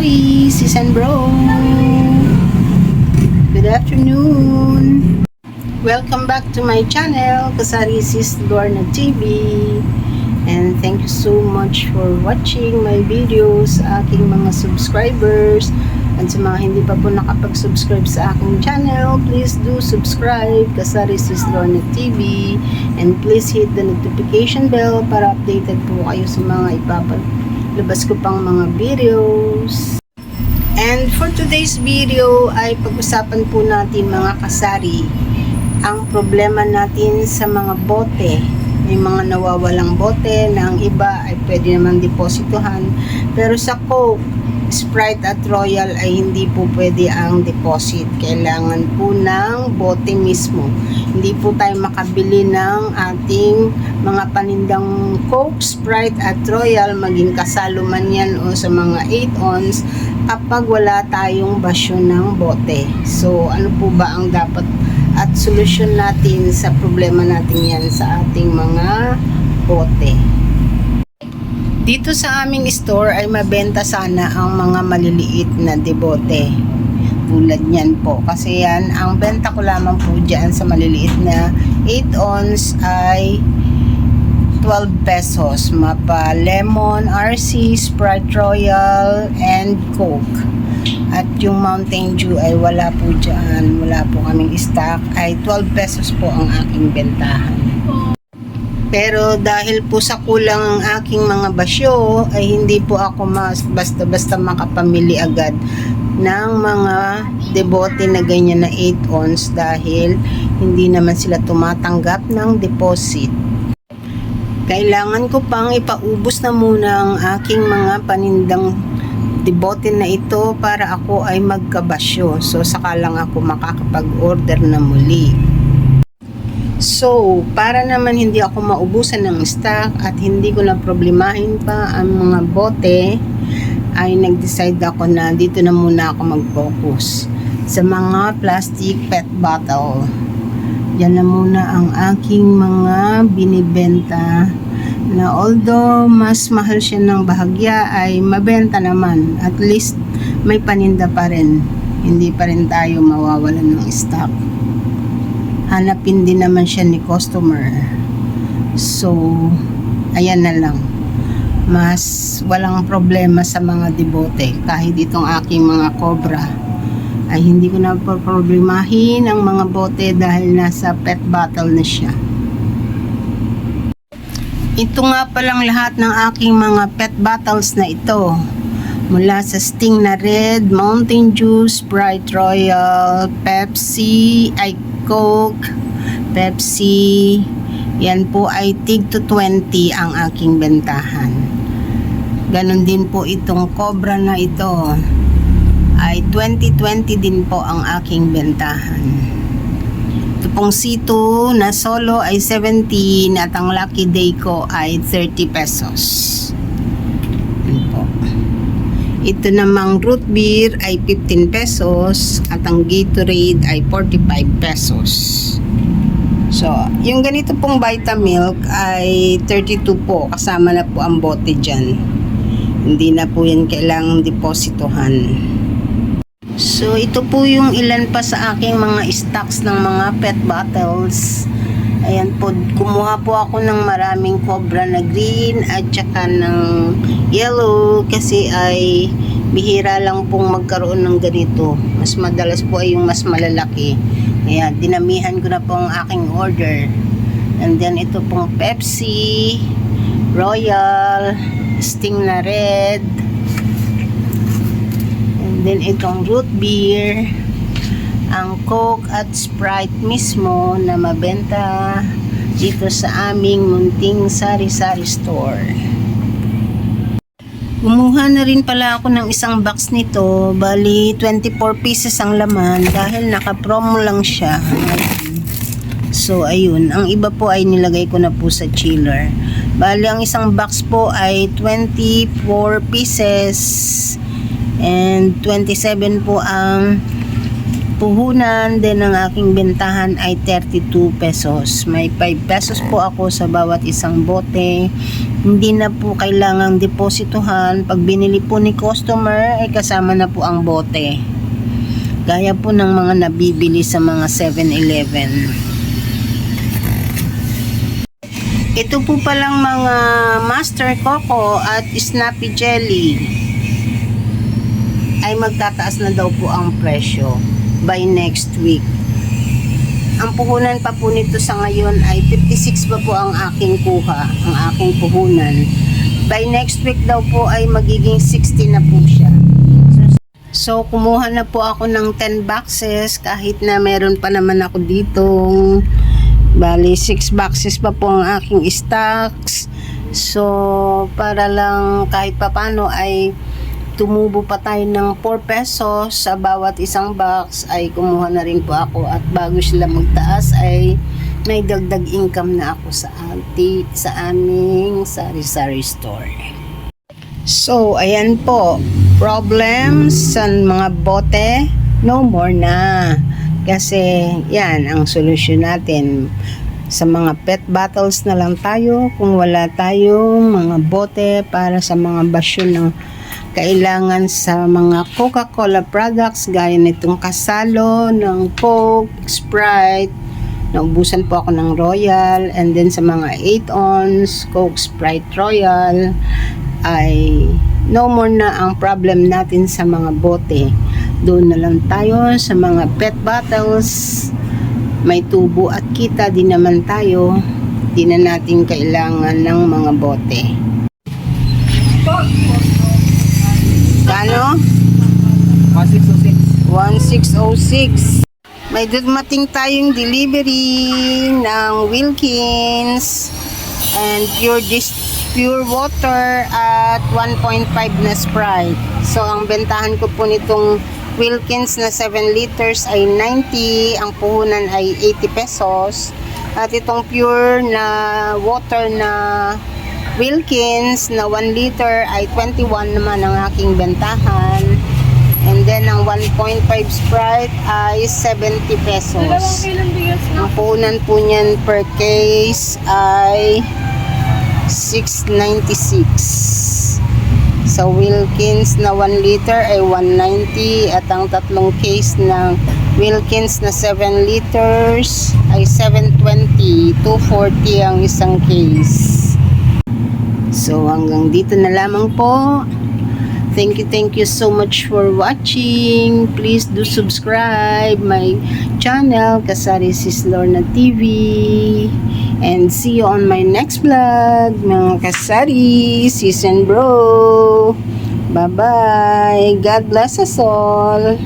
kasari, sis and bro. Good afternoon. Welcome back to my channel, Kasari Sis Lorna TV. And thank you so much for watching my videos, aking mga subscribers. At sa mga hindi pa po nakapag-subscribe sa aking channel, please do subscribe, Kasari Sis Lorna TV. And please hit the notification bell para updated po kayo sa mga ipapalabas ko pang mga videos. And for today's video ay pag-usapan po natin mga kasari ang problema natin sa mga bote. May mga nawawalang bote na ang iba ay pwede naman depositohan, pero sa Coke, Sprite at Royal ay hindi po pwede ang deposit. Kailangan po ng bote mismo. Hindi po tayo makabili ng ating mga panindang Coke, Sprite at Royal, maging kasalo man yan o sa mga 8 ounce, kapag wala tayong basyo ng bote. So ano po ba ang dapat at solusyon natin sa problema natin yan sa ating mga bote? Dito sa aming store ay mabenta sana ang mga maliliit na debote. Tulad niyan po. Kasi yan, ang benta ko lamang po dyan sa maliliit na 8 ounce ay 12 pesos. Mapa Lemon, RC, Sprite Royal, and Coke. At yung Mountain Dew ay wala po dyan. Wala po kaming stock. Ay 12 pesos po ang aking bentahan. Pero dahil po sa kulang ang aking mga basyo, ay hindi po ako basta-basta makapamili agad ng mga debote na ganyan na 8 ounce dahil hindi naman sila tumatanggap ng deposit. Kailangan ko pang ipaubos na muna ang aking mga panindang debote na ito para ako ay magkabasyo. So saka lang ako makakapag-order na muli. So, para naman hindi ako maubusan ng stock at hindi ko na problemahin pa ang mga bote, ay nag-decide ako na dito na muna ako mag-focus sa mga plastic PET bottle. Yan na muna ang aking mga binibenta na although mas mahal siya ng bahagya ay mabenta naman. At least may paninda pa rin. Hindi pa rin tayo mawawalan ng stock. Hanapin din naman siya ni customer. So, ayan na lang. Mas walang problema sa mga debote. Kahit itong aking mga cobra ay hindi ko na problemahin ang mga bote dahil nasa PET bottle na siya. Ito nga palang lahat ng aking mga PET bottles na ito. Mula sa Sting na Red, Mountain Dew, Sprite Royal, Pepsi, Coke, Pepsi, yan po ay tig to 20 ang aking bentahan. Ganon din po itong Cobra na ito ay 20-20 din po ang aking bentahan. Ito pong C2 na solo ay 17 at ang Lucky Day ko ay 30 pesos. Yan po. Ito namang root beer ay 15 pesos at ang Gatorade ay 45 pesos. So, yung ganito pong Vitamilk ay 32 po. Kasama na po ang bote dyan. Hindi na po yan kailangang depositohan. So, ito po yung ilan pa sa aking mga stocks ng mga PET bottles. Ayan po, kumuha po ako ng maraming Cobra na green at saka ng yellow kasi ay bihira lang pong magkaroon ng ganito. Mas madalas po ay yung mas malalaki. Kaya dinamihan ko na po ang aking order. And then ito pong Pepsi, Royal, Sting na Red, and then itong root beer, ang Coke at Sprite mismo na mabenta dito sa aming munting sari-sari store. Kumuha na rin pala ako ng isang box nito. Bali 24 pieces ang laman dahil naka-promo lang siya. So ayun, ang iba po ay nilagay ko na po sa chiller. Bali ang isang box po ay 24 pieces and 27 po ang puhunan, then ang aking bentahan ay 32 pesos. May 5 pesos po ako sa bawat isang bote. Hindi na po kailangang depositohan. Pag binili po ni customer, ay kasama na po ang bote. Gaya po ng mga nabibili sa mga 7-Eleven. Ito po palang mga Master Coco at Snappy Jelly ay magtataas na daw po ang presyo by next week. Ang puhunan pa po nito sa ngayon ay 56 pa po ang aking kuha, ang aking puhunan. By next week daw po ay magiging 60 na po siya. So kumuha na po ako ng 10 boxes kahit na meron pa naman ako ditong bali 6 boxes pa po ang aking stocks. So para lang kahit papano ay tumubo pa tayo ng 4 pesos sa bawat isang box, ay kumuha na rin po ako, at bago sila magtaas ay may dagdag income na ako sa aming sari-sari store. So ayan po, problems sa mga bote, no more na, kasi yan ang solusyon natin. Sa mga pet bottles na lang tayo kung wala tayong mga bote para sa mga basyo ng kailangan sa mga Coca-Cola products gaya nitong Kasalo, ng Coke, Sprite. Naubusan po ako ng Royal, and then sa mga 8 ounce Coke, Sprite, Royal ay no more na ang problem natin sa mga bote. Doon na lang tayo sa mga pet bottles. May tubo at kita din naman tayo. Di na natin kailangan ng mga bote. Kano? 1606. 1606. May dumating tayong delivery ng Wilkins and pure water at 1.5 na Sprite. So ang bentahan ko po nitong Wilkins na 7 liters ay 90, ang puhunan ay 80 pesos. At itong pure na water na Wilkins na 1 liter ay 21 naman ang aking bentahan. And then ang 1.5 Sprite ay 70 pesos. Ang puhunan po niyan per case ay 696. Sa Wilkins na 1 liter ay 190, at ang tatlong case ng Wilkins na 7 liters ay 720, 240 ang isang case. So hanggang dito na lamang po. Thank you so much for watching. Please do subscribe my channel, Kasari Sis Lorna TV. And see you on my next vlog, mga Kasari, Sis and Bro. Bye-bye. God bless us all.